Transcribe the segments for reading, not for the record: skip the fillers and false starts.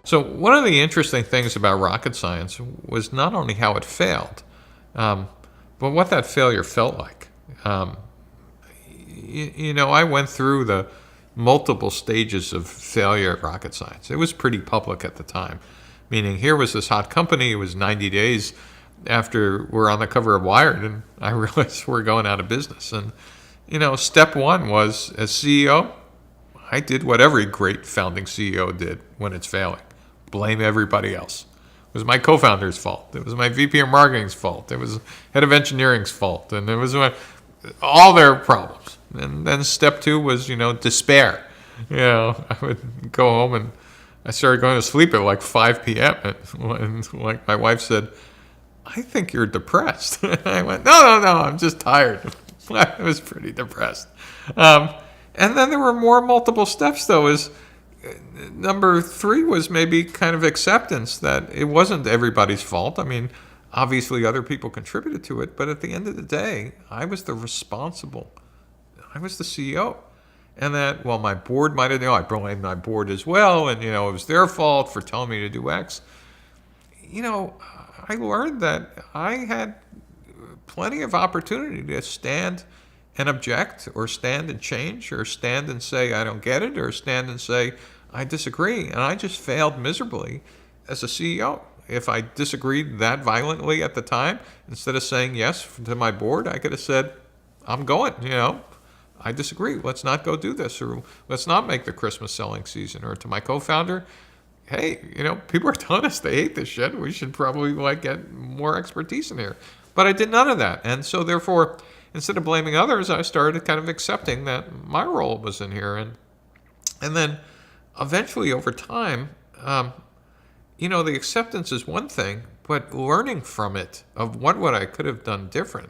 So one of the interesting things about rocket science was not only how it failed, but what that failure felt like. I went through the multiple stages of failure at rocket science. It was pretty public at the time, meaning here was this hot company. It was 90 days after we're on the cover of Wired, and I realized we're going out of business. And, step one was, as CEO, I did what every great founding CEO did when it's failing. Blame everybody else. It was my co-founder's fault. It was my VP of marketing's fault. It was head of engineering's fault. And it was all their problems. And then step two was, despair. I would go home and I started going to sleep at like 5 p.m. And like my wife said, I think you're depressed. And I went, no, I'm just tired. I was pretty depressed. And then there were more multiple steps, though. Number three was maybe kind of acceptance that it wasn't everybody's fault. I mean, obviously other people contributed to it, but at the end of the day, I was the CEO. And that, well, my board might have, I blamed my board as well, and, it was their fault for telling me to do X. I learned that I had plenty of opportunity to stand and object, or stand and change, or stand and say, I don't get it, or stand and say, I disagree. And I just failed miserably as a CEO. If I disagreed that violently at the time, instead of saying yes to my board, I could have said, I'm going, I disagree. Let's not go do this, or let's not make the Christmas selling season. Or to my co-founder, hey, people are telling us they hate this shit. We should probably get more expertise in here. But I did none of that. And so therefore, instead of blaming others, I started kind of accepting that my role was in here. And then eventually over time, the acceptance is one thing, but learning from it of what I could have done different,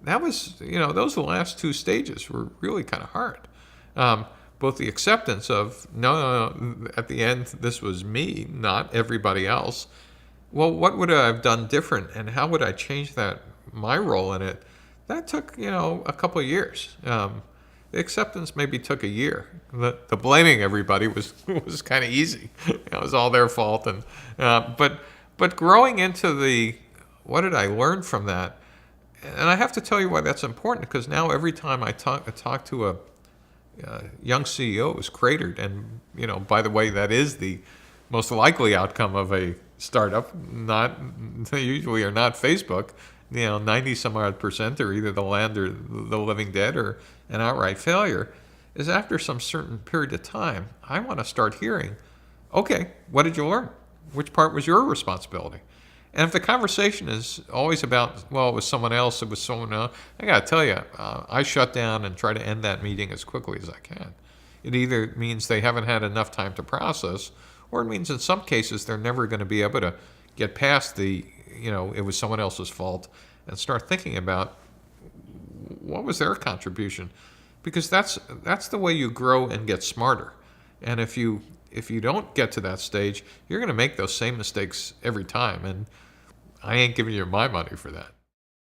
that was, those last two stages were really kind of hard. Both the acceptance of, no, at the end, this was me, not everybody else. Well, what would I have done different, and how would I change my role in it? That took, a couple of years. The acceptance maybe took a year. The blaming everybody was kind of easy. It was all their fault. And but growing into what did I learn from that? And I have to tell you why that's important, because now every time I talk to a young CEO who's cratered, and by the way, that is the most likely outcome of a startup. They usually are not Facebook. 90 some odd percent are either the land or the living dead or an outright failure. Is after some certain period of time, I want to start hearing, okay, what did you learn? Which part was your responsibility? And if the conversation is always about, well, it was someone else, I got to tell you, I shut down and try to end that meeting as quickly as I can. It either means they haven't had enough time to process, or it means in some cases they're never going to be able to get past it was someone else's fault, and start thinking about what was their contribution. Because that's the way you grow and get smarter. And if you don't get to that stage, you're going to make those same mistakes every time. And I ain't giving you my money for that.